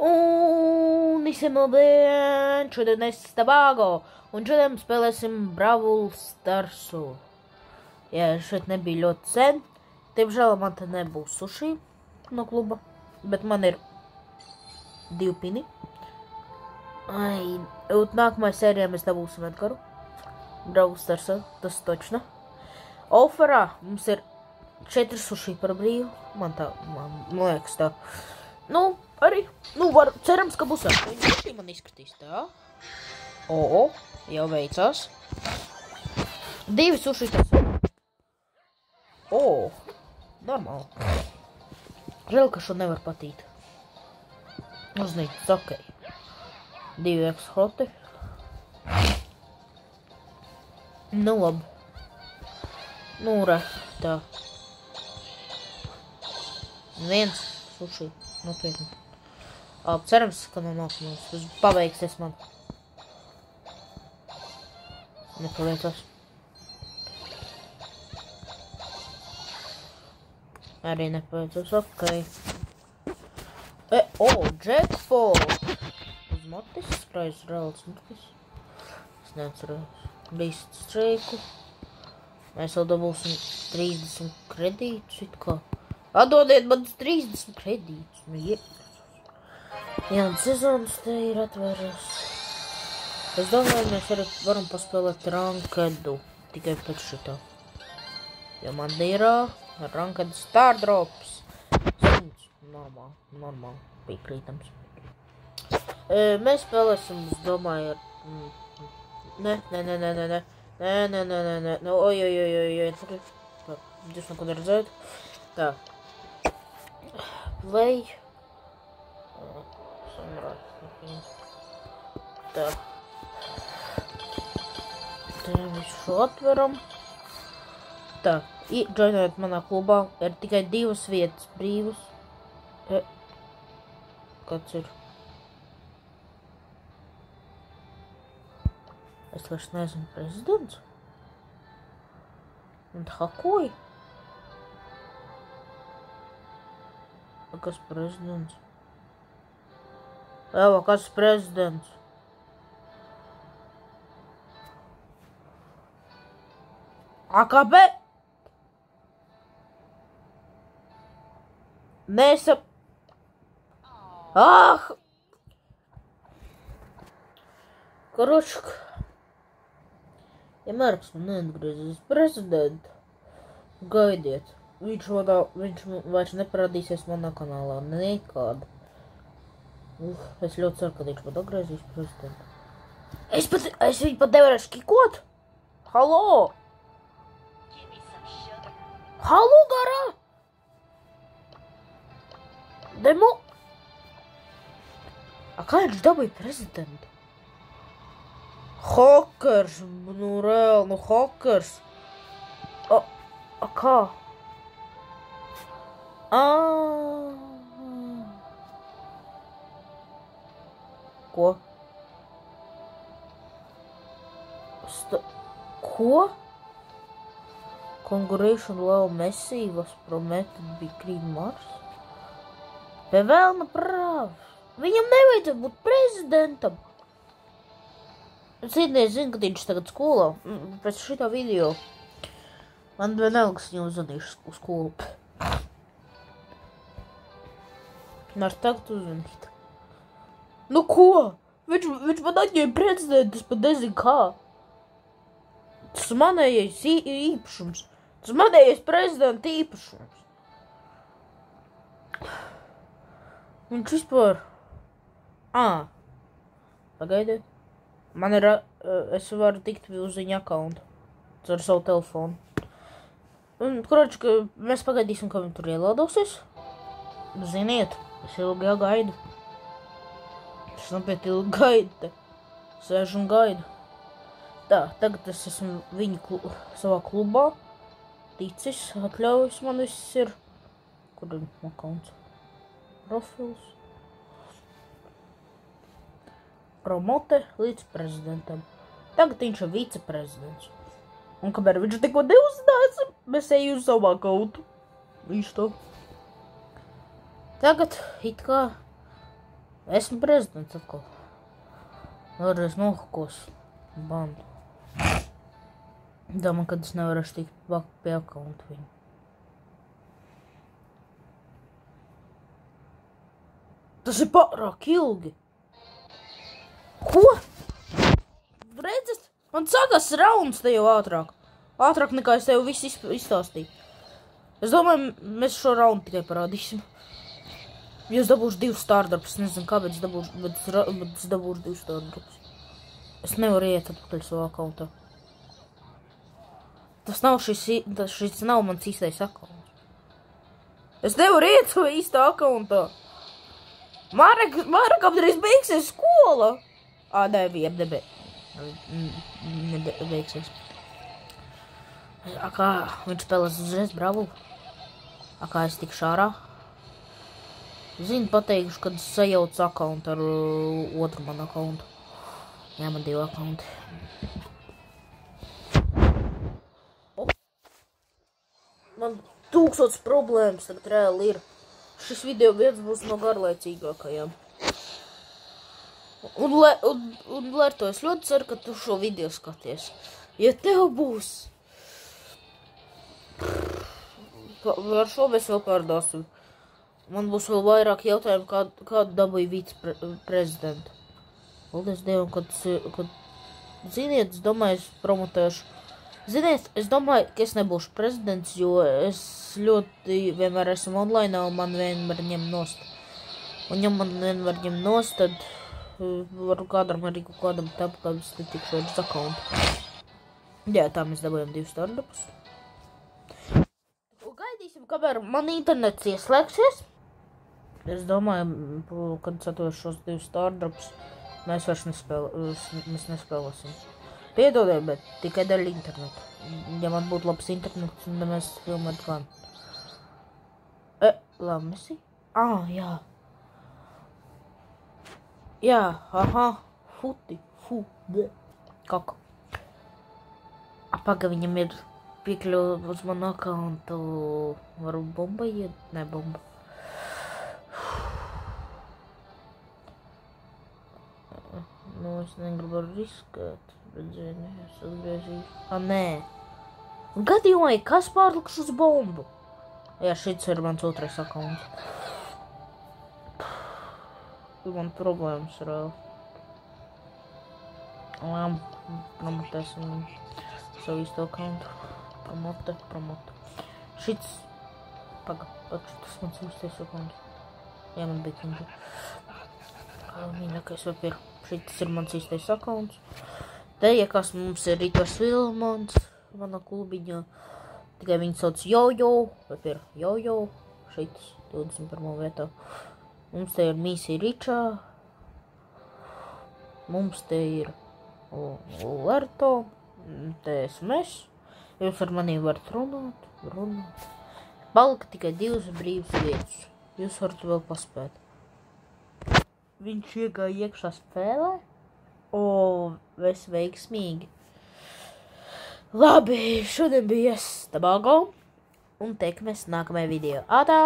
Un visiem labdien! Šodien es Tabago, un šodien spēlēsim Brawl Starsu. Jā, šeit nebija ļoti sen. Tiemžēl man te nebūs suši no kluba, bet man ir 2 pini. Un nākamajā sērijā mēs dabūsim Edgaru. Brawl Starsa, tas točno. Oferā mums ir 4 suši par brīvu. Man liekas tā. Nu, arī, cerams, ka būs 8 suši man izskatīs tā. Jau veicās. 2 suši tas ir. Normāli. Žēl, ka šo nevar patīt. Uznīts, ok. 2 ekshoti. Nu, labi. Nu, tā. 1 suši. Nopietni. Cerams, ka no nākamās. Tas paveiksies man. Nepaliecās. Arī nepaliecās. Ok. Jackpot! Uz motis. Price reāls motis. Es neatceros. Beast streiku. Mēs vēl dabūsim 30 kredītus. It kā. Atdodiet man 30 kredītus. Jauns sezonas te ir atvēries. Es domāju, mēs arī varam paspēlēt rankedu. Tikai pēc šitā. Jo man ir rankedu Star Drops. 100. Normāli. Piekrītams. Mēs spēlēsim, es domāju, Nē. Jūs neko neredzēt. Tā. Play. Tā. Tā visu atveram. Tā. Joinojot manā klubā ir tikai 2 vietas brīvas. Kāds ir? Es vairs neesmu prezidents. Un hakoju. Kas prezidents? Kas prezidents? Kāpēc? Nesap... Короче, ja Marks man neatgriezīs prezidentu, gaidiet. Viņš vairs neparādīsies manā kanālā. Nekāda. Es ļoti ceru, ka viņš man atgriezīs prezidentu. Es viņu pat nevarēšu kikot? Halo! Halo, garā! Demo! Kā viņš dabūja prezidentu? Hokers, reāli, hokers. Kā? Ko? Ko? Congratulations, Leo Messi was promoted be Green Mars? Pavēlna prāv. Viņam nevajadzētu būt prezidentam. Es zinu, ka viņš tagad skolā. Pēc šitā video. Man vienalgas viņu uzzvanīšu uz skolu. Nāc tagad uzzvanīt. Nu ko? Viņš man atņēma prezidentu, es pat nezinu kā. Tas manējais īpašums. Tas manējais prezidenta īpašums. Viņš vispār... Pagaidiet. Man ir... Es varu tikt uz viņa akauntu. Ar savu telefonu. Un, kroči, ka mēs pagaidīsim, ka viņi tur ielādosies. Ziniet, es ilgi gaidu. Es nopietni ilgi gaidu te. Sēžu un gaidu. Tā, tagad es esmu viņu savā klubā. Ticis, atļaujas man viss ir. Kur ir akaunts? Profils. Promote līdz prezidentam. Tagad viņš ir viceprezidents. Un kamēr viņš tikko neuznāca, mēs eju uz savu akautu. Viņš to. Tagad it kā Esmu prezidents atkal. Vēlreiz nohakos bandu. Domāju, kad es nevarēšu tikt pie akauntu viņu. Tas ir pārāk ilgi. Ko? Redzat? Man sākās rauns te jau ātrāk. Ātrāk nekā es tev visu izstāstīju. Es domāju, mēs šo raundu tikai parādīsim. Ja es dabūšu 2 stardrops, nezinu kāpēc, bet es dabūšu 2 stardrops. Es nevaru iet atpakaļ savā akauntā. Šis nav mans īstais akaunts. Es nevaru iet savā īstā akauntā. Marek apdarīs beigsies skola. Beigsies. Kā viņš spēlēs uzreiz bravu? Kā es tikšu ārā? Zinu, pateikšu, kad es sajaucu akauntu ar otru manu akauntu. Jā, man 2 akaunti. Man 1000 problēmas tagad reāli ir. Šis video viens būs no garlaicīgākajām. Un Lerto, es ļoti ceru, ka tu šo video skaties. Ja tev būs... Ar šo mēs vēl pārdāsim. Man būs vēl vairāk jautājumu, kādu dabūja viceprezidentu. Paldies Dievam, kad... Ziniet, es domāju, es promotēšu. Ziniet, es domāju, ka es nebūšu prezidents, jo es ļoti vienmēr esmu online un man vienmēr ņem nost. Un ja man vienmēr ņem nost, tad varu kādam arī kādam tapu, kā es te tikšu ar akauntu. Jā, tā mēs dabūjam 2 stardropus. Gaidīsim, kamēr man internets ieslēgsies. Es domāju, kad es atveru šos 2 stardropus, mēs vairs nespēlēsim. Piedodiet, bet tikai dēļ internetu. Ja man būtu labs internets, tad mēs filmētu gan. Labi, mēs jā. Jā, aha. Kaka. Paga, viņam ir piekļuva uz manu akauntu. Varu bomba iet? Ne, bomba. Nu, es negribu riskēt. Bet, zini, es atgriezīšu. Nē. Gadījumā, kas pārliks uz bombu? Jā, šits ir mans otrais akaunts. Man problēmas reāli. Promotēsim savu īsto akauntu. Promote. Šits. Tas mans īstais akaunts. Jā, man bija kungi. Mīļākais vēl šits ir mans īstais akaunts. Te, ja kas mums ir Rītvars Vilmons, mana klubiņā, tikai viņi sauc Jojo, vai Jojo, šitas 21. vietā. Mums te ir Mīsī Ričā, mums te ir Lerto, te esmu es, jūs ar manī varat runāt. Palika tikai 2 brīvas vietas, jūs varat vēl paspēt. Viņš iegāja iekšā spēlē. Es veiksmīgi. Labi, šodien bija Stabago un tiekamies nākamajā video. Atā!